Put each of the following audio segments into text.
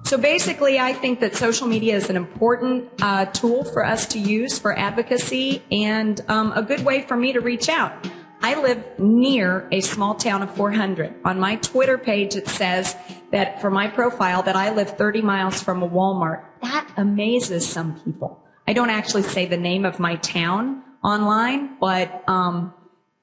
So basically, I think that social media is an important tool for us to use for advocacy and a good way for me to reach out. I live near a small town of 400. On my Twitter page, it says that for my profile that I live 30 miles from a Walmart. That amazes some people. I don't actually say the name of my town online, but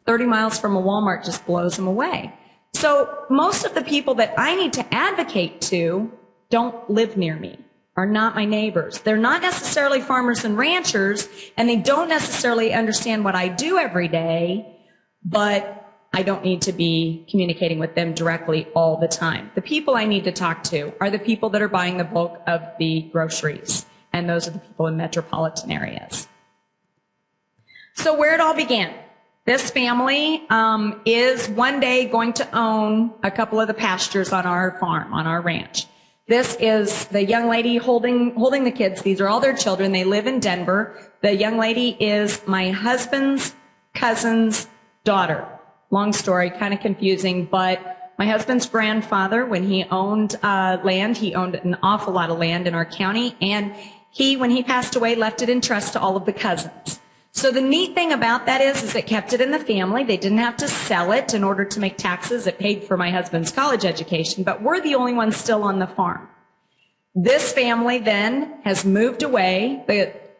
30 miles from a Walmart just blows them away. So most of the people that I need to advocate to don't live near me, are not my neighbors. They're not necessarily farmers and ranchers, and they don't necessarily understand what I do every day, but I don't need to be communicating with them directly all the time. The people I need to talk to are the people that are buying the bulk of the groceries, and those are the people in metropolitan areas. So where it all began. This family is one day going to own a couple of the pastures on our farm, on our ranch. This is the young lady holding the kids. These are all their children. They live in Denver. The young lady is my husband's cousin's daughter. Long story, kind of confusing, but my husband's grandfather, when he owned land, he owned an awful lot of land in our county, and when he passed away, left it in trust to all of the cousins. So the neat thing about that is it kept it in the family. They didn't have to sell it in order to make taxes. It paid for my husband's college education, but we're the only ones still on the farm. This family then has moved away.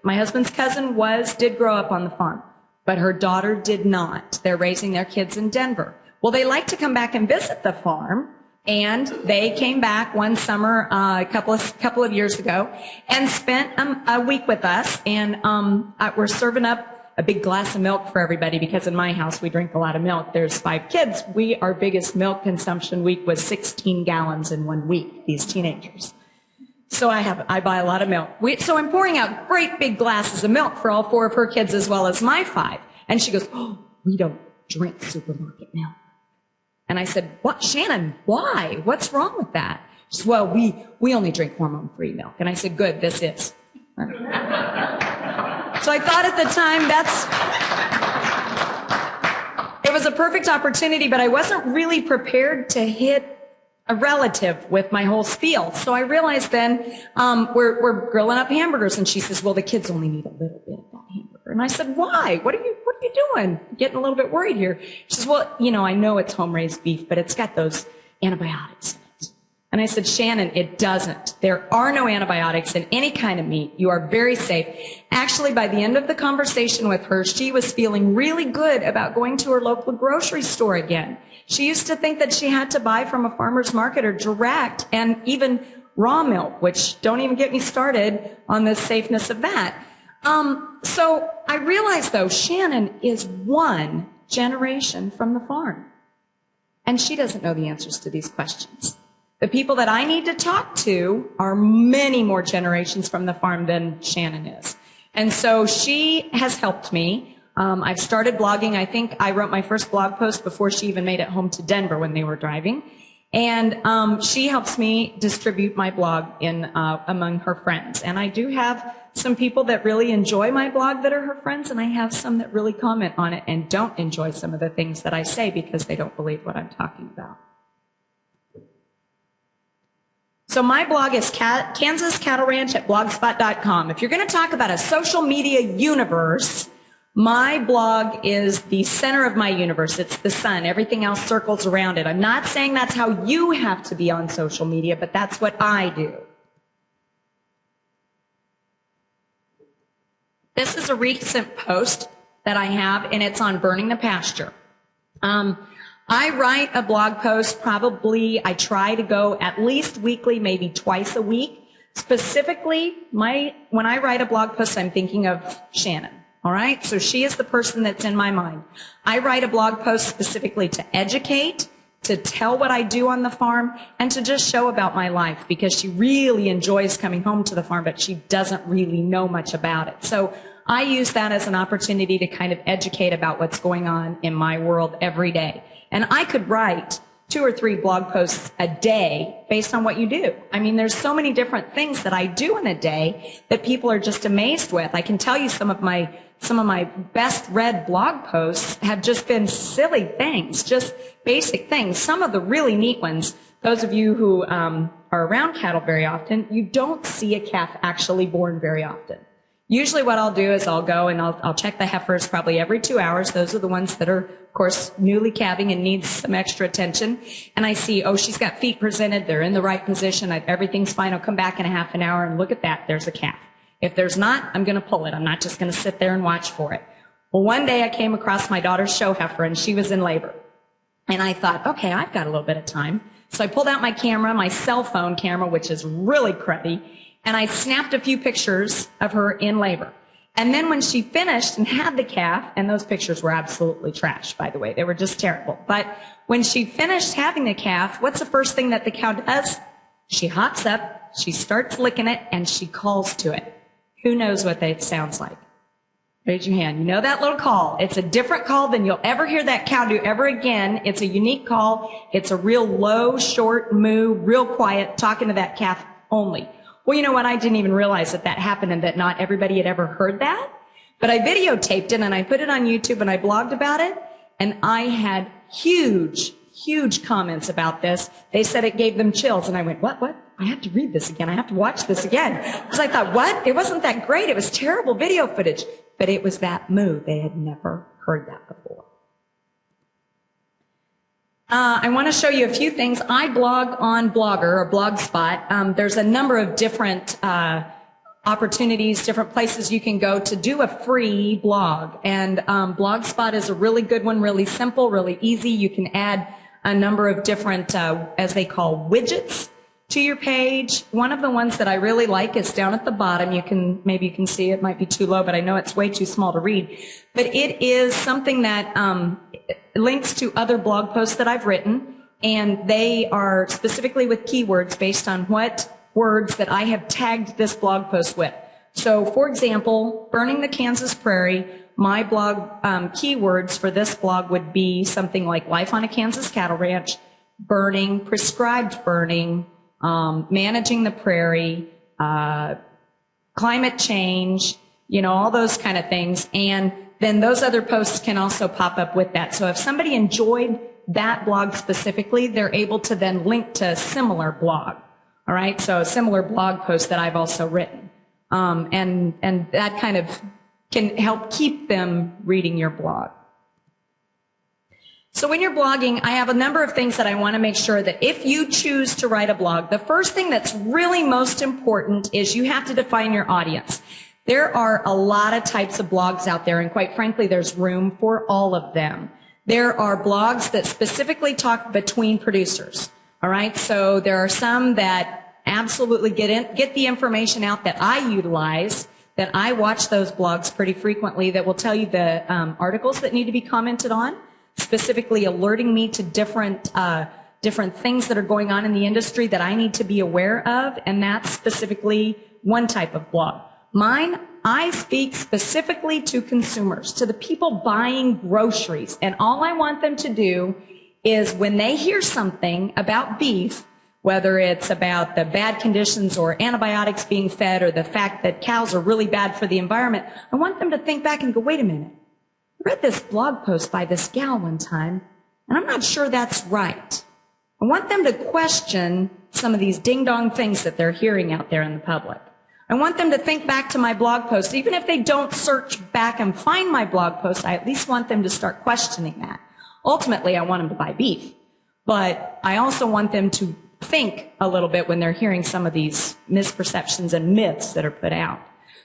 My husband's cousin did grow up on the farm, but her daughter did not. They're raising their kids in Denver. Well, they like to come back and visit the farm, and they came back one summer a couple of years ago and spent a week with us, and we're serving up a big glass of milk for everybody because in my house we drink a lot of milk. There's 5 kids. Our biggest milk consumption week was 16 gallons in 1 week, these teenagers. So I buy a lot of milk. So I'm pouring out great big glasses of milk for all 4 of her kids as well as my 5. And she goes, "Oh, we don't drink supermarket milk." And I said, "What, Shannon, why? What's wrong with that?" She said, "Well, we only drink hormone-free milk." And I said, "Good, this is." So I thought at the time it was a perfect opportunity, but I wasn't really prepared to hit a relative with my whole spiel. So I realized then we're grilling up hamburgers, and she says, "Well, the kids only need a little bit of that hamburger." And I said, "Why? What are you doing? I'm getting a little bit worried here." She says, "Well, I know it's home-raised beef, but it's got those antibiotics in it." And I said, "Shannon, it doesn't. There are no antibiotics in any kind of meat. You are very safe." Actually, by the end of the conversation with her, she was feeling really good about going to her local grocery store again. She used to think that she had to buy from a farmer's market or direct, and even raw milk, which don't even get me started on the safeness of that. So I realized, though, Shannon is 1 generation from the farm, and she doesn't know the answers to these questions. The people that I need to talk to are many more generations from the farm than Shannon is. And so she has helped me. I've started blogging. I think I wrote my first blog post before she even made it home to Denver when they were driving. And she helps me distribute my blog among her friends. And I do have some people that really enjoy my blog that are her friends, and I have some that really comment on it and don't enjoy some of the things that I say because they don't believe what I'm talking about. So my blog is Kansas Cattle Ranch at blogspot.com. If you're going to talk about a social media universe, my blog is the center of my universe. It's the sun. Everything else circles around it. I'm not saying that's how you have to be on social media, but that's what I do. This is a recent post that I have, and it's on burning the pasture. I write a blog post I try to go at least weekly, maybe twice a week. Specifically, when I write a blog post, I'm thinking of Shannon. All right? So she is the person that's in my mind. I write a blog post specifically to educate, to tell what I do on the farm, and to just show about my life, because she really enjoys coming home to the farm, but she doesn't really know much about it. So I use that as an opportunity to kind of educate about what's going on in my world every day. And I could write 2 or 3 blog posts a day based on what you do. I mean, there's so many different things that I do in a day that people are just amazed with. I can tell you some of my some of my best read blog posts have just been silly things, just basic things. Some of the really neat ones, those of you who are around cattle very often, you don't see a calf actually born very often. Usually what I'll do is I'll go and I'll check the heifers probably every 2 hours. Those are the ones that are, of course, newly calving and needs some extra attention. And I see, oh, she's got feet presented. They're in the right position. Everything's fine. I'll come back in a half an hour and look at that. There's a calf. If there's not, I'm going to pull it. I'm not just going to sit there and watch for it. Well, one day I came across my daughter's show heifer and she was in labor. And I thought, okay, I've got a little bit of time. So I pulled out my camera, my cell phone camera, which is really cruddy, and I snapped a few pictures of her in labor. And then when she finished and had the calf, and those pictures were absolutely trash, by the way. They were just terrible. But when she finished having the calf, what's the first thing that the cow does? She hops up, she starts licking it, and she calls to it. Who knows what that sounds like? Raise your hand. You know that little call. It's a different call than you'll ever hear that cow do ever again. It's a unique call. It's a real low, short moo, real quiet, talking to that calf only. Well, you know what? I didn't even realize that that happened and that not everybody had ever heard that. But I videotaped it and I put it on YouTube and I blogged about it. And I had huge comments about this. They said it gave them chills. And I went, what? I have to read this again. I have to watch this again. Because I thought, what? It wasn't that great. It was terrible video footage. But it was that moo. They had never heard that before. I want to show you a few things. I blog on Blogger or Blogspot. There's a number of different opportunities, different places you can go to do a free blog. And Blogspot is a really good one, really simple, really easy. You can add a number of different, as they call, widgets to your page. One of the ones that I really like is down at the bottom. Maybe you can see it might be too low, but I know it's way too small to read. But it is something that links to other blog posts that I've written, and they are specifically with keywords based on what words that I have tagged this blog post with. So, for example, burning the Kansas prairie, my blog keywords for this blog would be something like life on a Kansas cattle ranch, burning, prescribed burning, managing the prairie, climate change, all those kind of things. And then those other posts can also pop up with that. So if somebody enjoyed that blog specifically, they're able to then link to a similar blog. All right, so a similar blog post that I've also written. And that kind of can help keep them reading your blog. So when you're blogging, I have a number of things that I want to make sure that if you choose to write a blog, the first thing that's really most important is you have to define your audience. There are a lot of types of blogs out there, and quite frankly, there's room for all of them. There are blogs that specifically talk between producers. All right, so there are some that absolutely get the information out that I utilize, that I watch those blogs pretty frequently, that will tell you the articles that need to be commented on, specifically alerting me to different things that are going on in the industry that I need to be aware of, and that's specifically one type of blog. Mine, I speak specifically to consumers, to the people buying groceries, and all I want them to do is when they hear something about beef, whether it's about the bad conditions or antibiotics being fed or the fact that cows are really bad for the environment, I want them to think back and go, wait a minute. I read this blog post by this gal one time, and I'm not sure that's right. I want them to question some of these ding-dong things that they're hearing out there in the public. I want them to think back to my blog post. Even if they don't search back and find my blog post, I at least want them to start questioning that. Ultimately, I want them to buy beef, but I also want them to think a little bit when they're hearing some of these misperceptions and myths that are put out.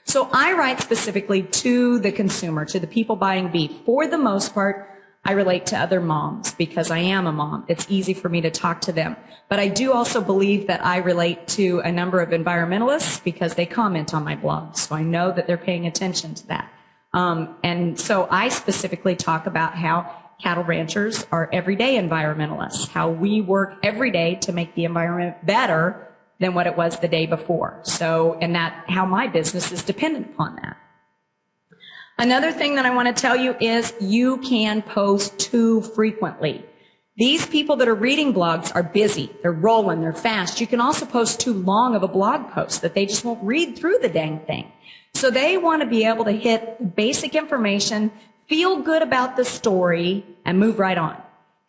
So I write specifically to the consumer, to the people buying beef. For the most part, I relate to other moms because I am a mom. It's easy for me to talk to them. But I do also believe that I relate to a number of environmentalists because they comment on my blog. So I know that they're paying attention to that. And so I specifically talk about how cattle ranchers are everyday environmentalists, how we work every day to make the environment better than what it was the day before. So, and that how my business is dependent upon that. Another thing that I want to tell you is you can post too frequently. These people that are reading blogs are busy. They're rolling. They're fast. You can also post too long of a blog post that they just won't read through the dang thing. So they want to be able to hit basic information, feel good about the story, and move right on.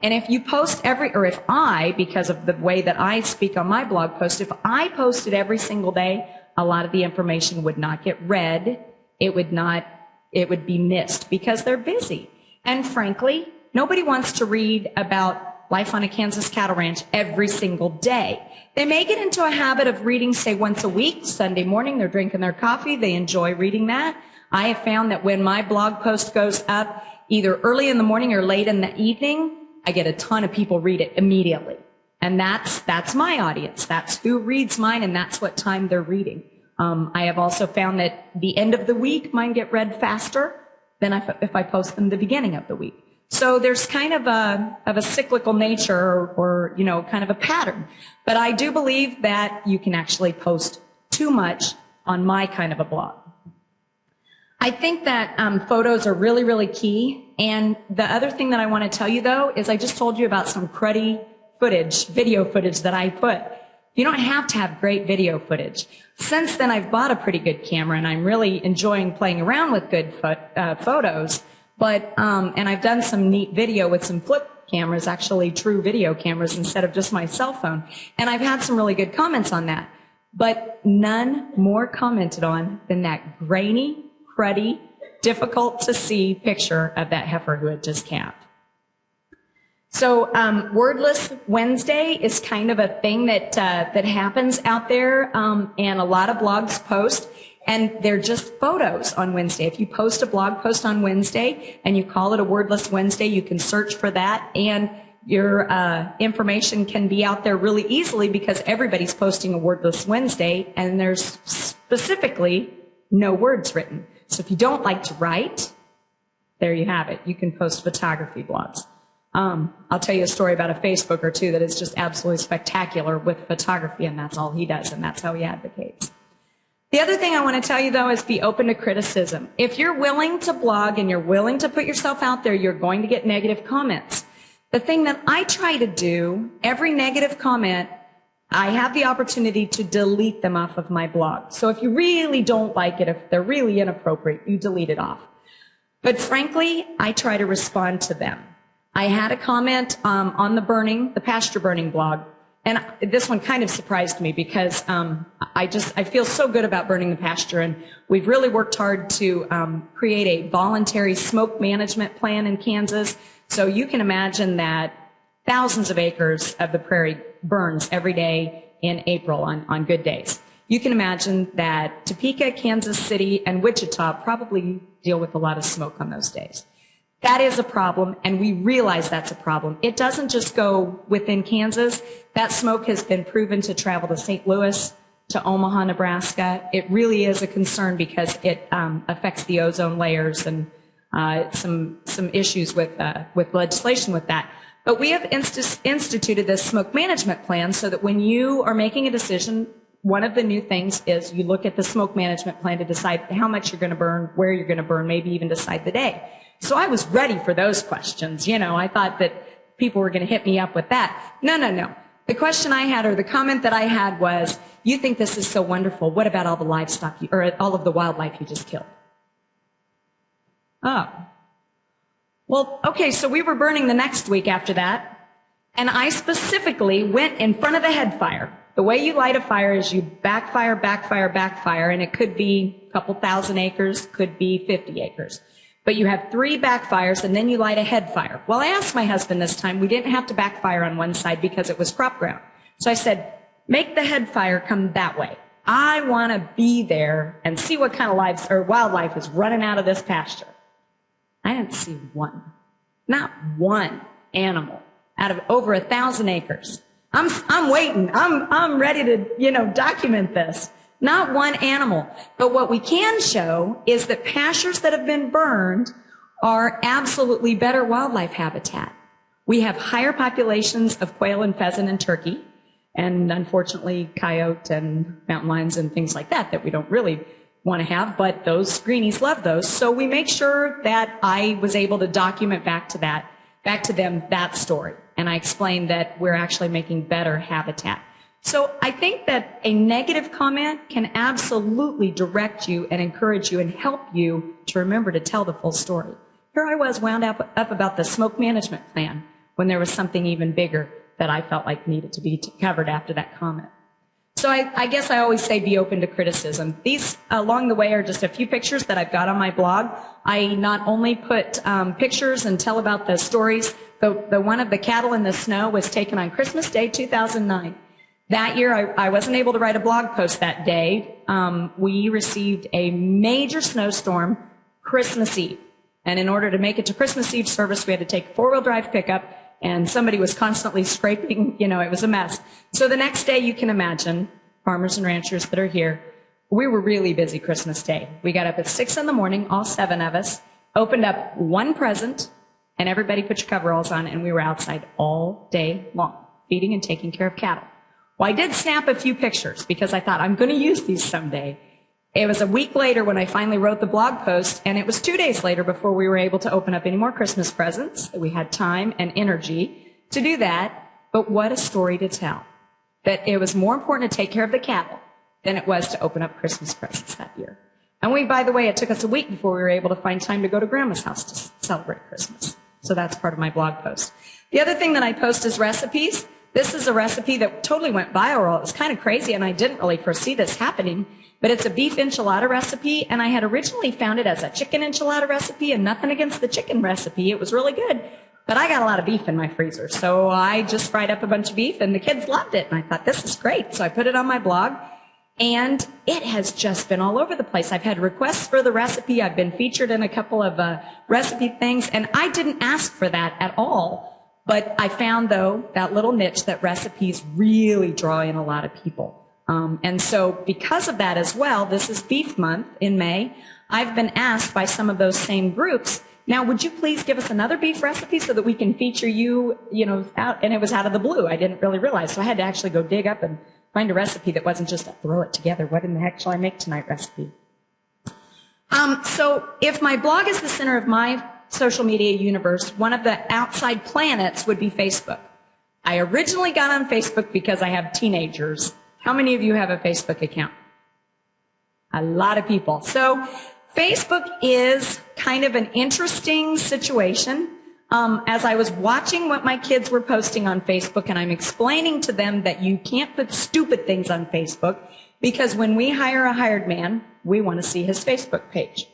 And if you post if I, because of the way that I speak on my blog post, if I posted every single day, a lot of the information would not get read. It would be missed because they're busy. And frankly, nobody wants to read about life on a Kansas cattle ranch every single day. They may get into a habit of reading, say, once a week. Sunday morning, they're drinking their coffee. They enjoy reading that. I have found that when my blog post goes up, either early in the morning or late in the evening, I get a ton of people read it immediately. And that's my audience. That's who reads mine, and that's what time they're reading. I have also found that the end of the week, mine get read faster than if I post them the beginning of the week. So there's kind of a cyclical nature or kind of a pattern. But I do believe that you can actually post too much on my kind of a blog. I think that photos are really, really key. And the other thing that I want to tell you, though, is I just told you about some cruddy video footage that I put. You don't have to have great video footage. Since then, I've bought a pretty good camera, and I'm really enjoying playing around with good photos. But and I've done some neat video with some flip cameras, actually true video cameras, instead of just my cell phone. And I've had some really good comments on that. But none more commented on than that grainy, cruddy, difficult to see picture of that heifer who had just calved. So Wordless Wednesday is kind of a thing that happens out there, and a lot of blogs post, and they're just photos on Wednesday. If you post a blog post on Wednesday and you call it a Wordless Wednesday, you can search for that, and your information can be out there really easily because everybody's posting a Wordless Wednesday, and there's specifically no words written. So if you don't like to write, there you have it. You can post photography blogs. I'll tell you a story about a Facebook or two that is just absolutely spectacular with photography, and that's all he does, and that's how he advocates. The other thing I want to tell you, though, is be open to criticism. If you're willing to blog and you're willing to put yourself out there, you're going to get negative comments. The thing that I try to do, every negative comment, I have the opportunity to delete them off of my blog. So if you really don't like it, if they're really inappropriate, you delete it off. But frankly, I try to respond to them. I had a comment on the pasture burning blog, and this one kind of surprised me because I feel so good about burning the pasture, and we've really worked hard to create a voluntary smoke management plan in Kansas. So you can imagine that thousands of acres of the prairie burns every day in April on good days. You can imagine that Topeka, Kansas City, and Wichita probably deal with a lot of smoke on those days. That is a problem, and we realize that's a problem. It doesn't just go within Kansas. That smoke has been proven to travel to St. Louis, to Omaha, Nebraska. It really is a concern because it affects the ozone layers and some issues with legislation with that. But we have instituted this smoke management plan so that when you are making a decision, one of the new things is you look at the smoke management plan to decide how much you're going to burn, where you're going to burn, maybe even decide the day. So I was ready for those questions. I thought that people were going to hit me up with that. No. The question I had, or the comment that I had, was, you think this is so wonderful. What about all the livestock, or all of the wildlife you just killed? Oh. Well, okay, so we were burning the next week after that, and I specifically went in front of the head fire. The way you light a fire is you backfire, and it could be a couple thousand acres, could be 50 acres. But you have 3 backfires, and then you light a head fire. Well, I asked my husband this time, we didn't have to backfire on one side because it was crop ground. So I said, make the head fire come that way. I want to be there and see what kind of wildlife is running out of this pasture. I didn't see one. Not one animal out of over 1,000 acres. I'm waiting. I'm ready to, document this. Not one animal. But what we can show is that pastures that have been burned are absolutely better wildlife habitat. We have higher populations of quail and pheasant and turkey, and unfortunately coyote and mountain lions and things like that we don't really want to have, but those greenies love those. So we make sure that I was able to document back to them that story. and I explained that we're actually making better habitat. So I think that a negative comment can absolutely direct you and encourage you and help you to remember to tell the full story. Here I was wound up about the smoke management plan when there was something even bigger that I felt like needed to be covered after that comment. So I guess I always say be open to criticism. These along the way are just a few pictures that I've got on my blog. I not only put pictures and tell about the stories. The one of the cattle in the snow was taken on Christmas Day 2009. That year, I wasn't able to write a blog post that day. We received a major snowstorm Christmas Eve. And in order to make it to Christmas Eve service, we had to take a four-wheel drive pickup, and somebody was constantly scraping. It was a mess. So the next day, you can imagine, farmers and ranchers that are here, we were really busy Christmas Day. We got up at 6 in the morning, all 7 of us, opened up one present, and everybody put your coveralls on, and we were outside all day long, feeding and taking care of cattle. Well, I did snap a few pictures because I thought I'm going to use these someday. It was a week later when I finally wrote the blog post, and it was 2 days later before we were able to open up any more Christmas presents. We had time and energy to do that, but what a story to tell. That it was more important to take care of the cattle than it was to open up Christmas presents that year. And by the way, it took us a week before we were able to find time to go to Grandma's house to celebrate Christmas. So that's part of my blog post. The other thing that I post is recipes. This is a recipe that totally went viral. It was kind of crazy, and I didn't really foresee this happening, but it's a beef enchilada recipe, and I had originally found it as a chicken enchilada recipe, and nothing against the chicken recipe. It was really good, but I got a lot of beef in my freezer, so I just fried up a bunch of beef, and the kids loved it, and I thought, this is great. So I put it on my blog, and it has just been all over the place. I've had requests for the recipe. I've been featured in a couple of recipe things, and I didn't ask for that at all. But I found, though, that little niche that recipes really draw in a lot of people. And so because of that as well, this is Beef Month in May. I've been asked by some of those same groups, now, would you please give us another beef recipe so that we can feature you, out? And it was out of the blue. I didn't really realize. So I had to actually go dig up and find a recipe that wasn't just a throw it together. What in the heck shall I make tonight recipe? So if my blog is the center of my social media universe, one of the outside planets would be Facebook. I originally got on Facebook because I have teenagers. How many of you have a Facebook account? A lot of people. So Facebook is kind of an interesting situation. As I was watching what my kids were posting on Facebook, and I'm explaining to them that you can't put stupid things on Facebook because when we hire a hired man, we want to see his Facebook page.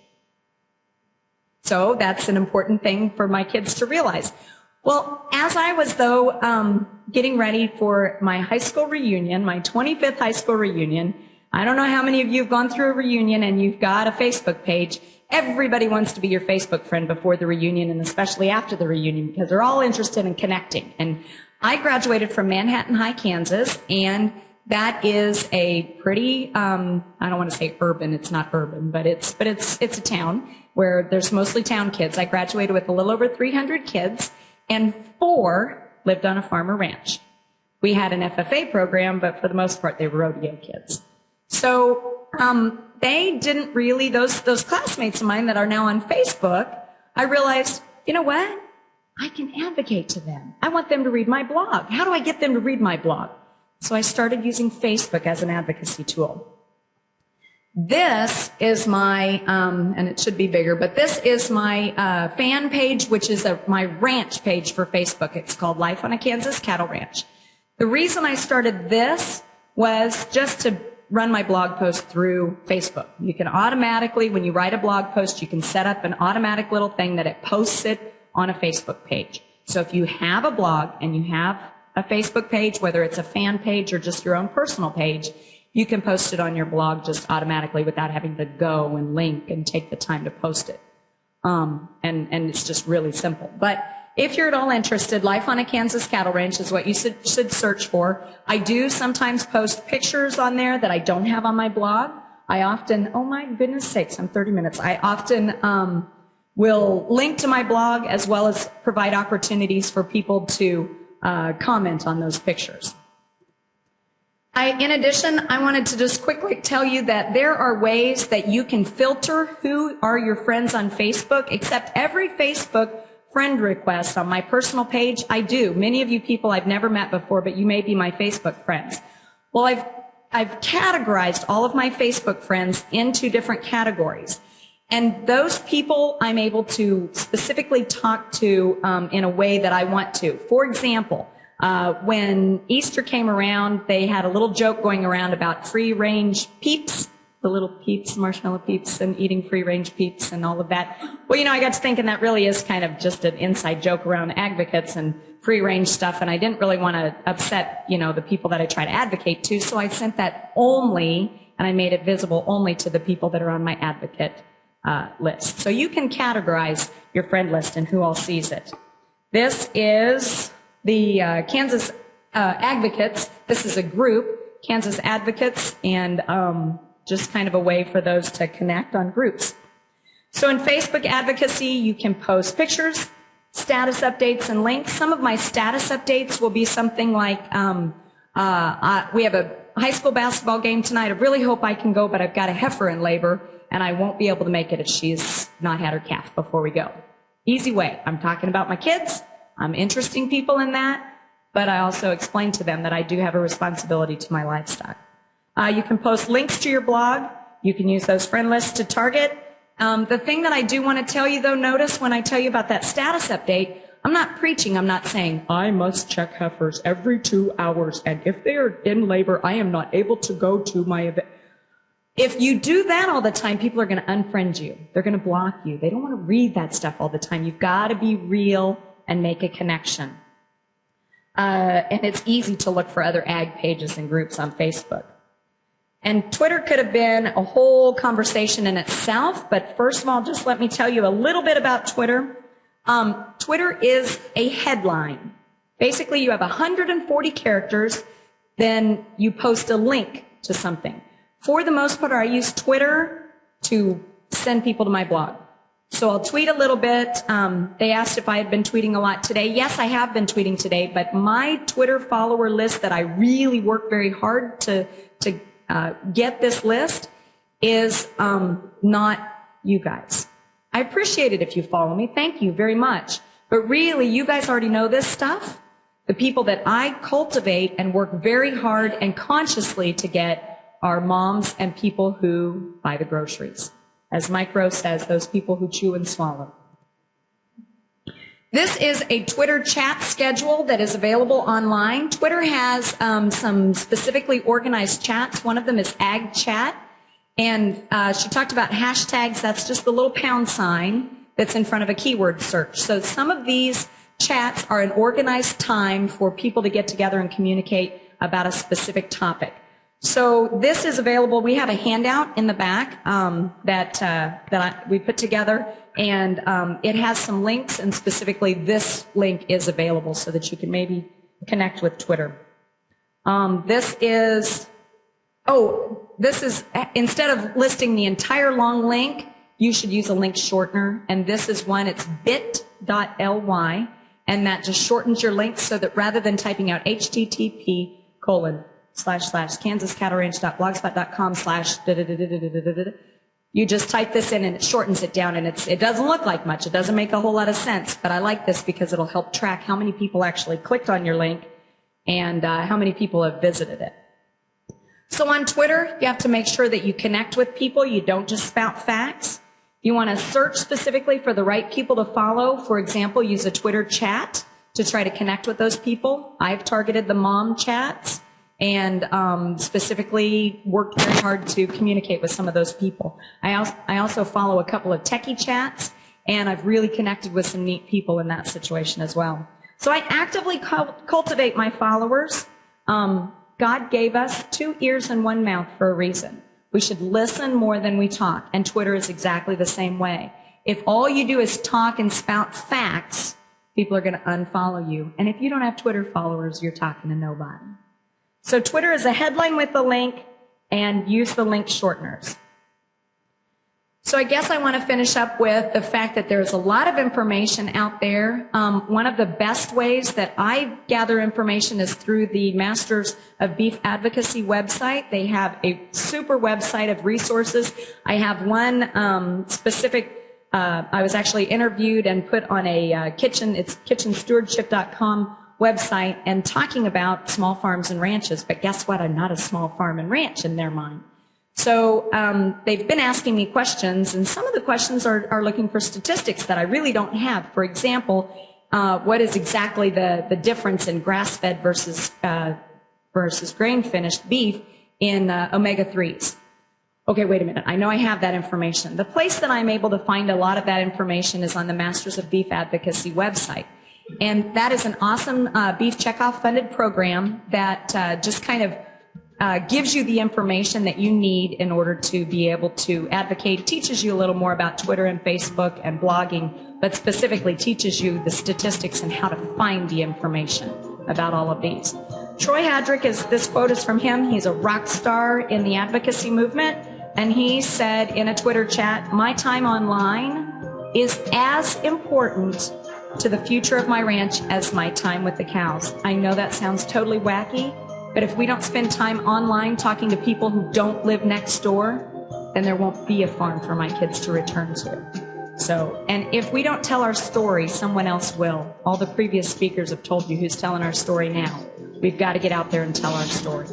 So that's an important thing for my kids to realize. Well, as I was, though, getting ready for my high school reunion, my 25th high school reunion, I don't know how many of you have gone through a reunion and you've got a Facebook page. Everybody wants to be your Facebook friend before the reunion and especially after the reunion because they're all interested in connecting. And I graduated from Manhattan High, Kansas, and that is a pretty, I don't want to say urban, it's not urban, but it's a town where there's mostly town kids. I graduated with a little over 300 kids, and 4 lived on a farm or ranch. We had an FFA program, but for the most part, they were rodeo kids. So they didn't really, those classmates of mine that are now on Facebook, I realized, you know what? I can advocate to them. I want them to read my blog. How do I get them to read my blog? So I started using Facebook as an advocacy tool. This is my, and it should be bigger, but this is my fan page, which is my ranch page for Facebook. It's called Life on a Kansas Cattle Ranch. The reason I started this was just to run my blog post through Facebook. You can automatically, when you write a blog post, you can set up an automatic little thing that it posts it on a Facebook page. So if you have a blog and you have a Facebook page, whether it's a fan page or just your own personal page, you can post it on your blog just automatically without having to go and link and take the time to post it. And it's just really simple. But if you're at all interested, Life on a Kansas Cattle Ranch is what you should search for. I do sometimes post pictures on there that I don't have on my blog. I often, oh my goodness sakes, I'm 30 minutes. I often will link to my blog as well as provide opportunities for people to comment on those pictures. In addition, I wanted to just quickly tell you that there are ways that you can filter who are your friends on Facebook, except every Facebook friend requests on my personal page? I do. Many of you people I've never met before, but you may be my Facebook friends. Well, I've categorized all of my Facebook friends into different categories. And those people I'm able to specifically talk to in a way that I want to. For example, when Easter came around, they had a little joke going around about free-range peeps, the little peeps, marshmallow peeps, and eating free-range peeps and all of that. Well, I got to thinking that really is kind of just an inside joke around advocates and free-range stuff, and I didn't really want to upset, the people that I try to advocate to, so I sent that only, and I made it visible only to the people that are on my advocate list. So you can categorize your friend list and who all sees it. This is the Kansas Advocates. This is a group, Kansas Advocates, and just kind of a way for those to connect on groups. So in Facebook Advocacy, you can post pictures, status updates, and links. Some of my status updates will be something like, we have a high school basketball game tonight. I really hope I can go, but I've got a heifer in labor, and I won't be able to make it if she's not had her calf before we go. Easy way. I'm talking about my kids. I'm interesting people in that, but I also explain to them that I do have a responsibility to my livestock. You can post links to your blog. You can use those friend lists to target. The thing that I do want to tell you, though, notice when I tell you about that status update, I'm not preaching. I'm not saying, I must check heifers every 2 hours, and if they are in labor, I am not able to go to my event. If you do that all the time, people are going to unfriend you. They're going to block you. They don't want to read that stuff all the time. You've got to be real and make a connection. And it's easy to look for other ag pages and groups on Facebook. And Twitter could have been a whole conversation in itself, but first of all, just let me tell you a little bit about Twitter. Twitter is a headline. Basically, you have 140 characters, then you post a link to something. For the most part, I use Twitter to send people to my blog. So I'll tweet a little bit. They asked if I had been tweeting a lot today. Yes, I have been tweeting today, but my Twitter follower list that I really work very hard to get this list is not you guys. I appreciate it if you follow me. Thank you very much. But really, you guys already know this stuff. The people that I cultivate and work very hard and consciously to get are moms and people who buy the groceries. As Mike Rose says, those people who chew and swallow. This is a Twitter chat schedule that is available online. Twitter has some specifically organized chats. One of them is Ag Chat. And she talked about hashtags. That's just the little pound sign that's in front of a keyword search. So some of these chats are an organized time for people to get together and communicate about a specific topic. So this is available. We have a handout in the back we put together, and it has some links, and specifically this link is available so that you can maybe connect with Twitter. This is, instead of listing the entire long link, you should use a link shortener, and this is one. It's bit.ly, and that just shortens your links so that rather than typing out http://kansascattlerange.blogspot.com/ you just type this in and it shortens it down, and it doesn't look like much. It doesn't make a whole lot of sense, but I like this because it'll help track how many people actually clicked on your link and how many people have visited it. So on Twitter, you have to make sure that you connect with people. You don't just spout facts. You want to search specifically for the right people to follow. For example, use a Twitter chat to try to connect with those people. I've targeted the mom chats and specifically worked very hard to communicate with some of those people. I also follow a couple of techie chats, and I've really connected with some neat people in that situation as well. So I actively cultivate my followers. God gave us 2 ears and 1 mouth for a reason. We should listen more than we talk, and Twitter is exactly the same way. If all you do is talk and spout facts, people are going to unfollow you. And if you don't have Twitter followers, you're talking to nobody. So Twitter is a headline with a link, and use the link shorteners. So I guess I want to finish up with the fact that there's a lot of information out there. One of the best ways that I gather information is through the Masters of Beef Advocacy website. They have a super website of resources. I have one specific I was actually interviewed and put on a it's kitchenstewardship.com website and talking about small farms and ranches. But guess what? I'm not a small farm and ranch in their mind. So they've been asking me questions, and some of the questions are looking for statistics that I really don't have. For example, what is exactly the difference in grass-fed versus grain-finished beef in omega-3s? Okay, wait a minute. I know I have that information. The place that I'm able to find a lot of that information is on the Masters of Beef Advocacy website. And that is an awesome beef checkoff funded program that just kind of gives you the information that you need in order to be able to advocate, teaches you a little more about Twitter and Facebook and blogging, but specifically teaches you the statistics and how to find the information about all of these. Troy Hadrick, this quote is from him. He's a rock star in the advocacy movement. And he said in a Twitter chat, "My time online is as important to the future of my ranch as my time with the cows." I know that sounds totally wacky, but if we don't spend time online talking to people who don't live next door, then there won't be a farm for my kids to return to. So, and if we don't tell our story, someone else will. All the previous speakers have told you who's telling our story now. We've got to get out there and tell our story.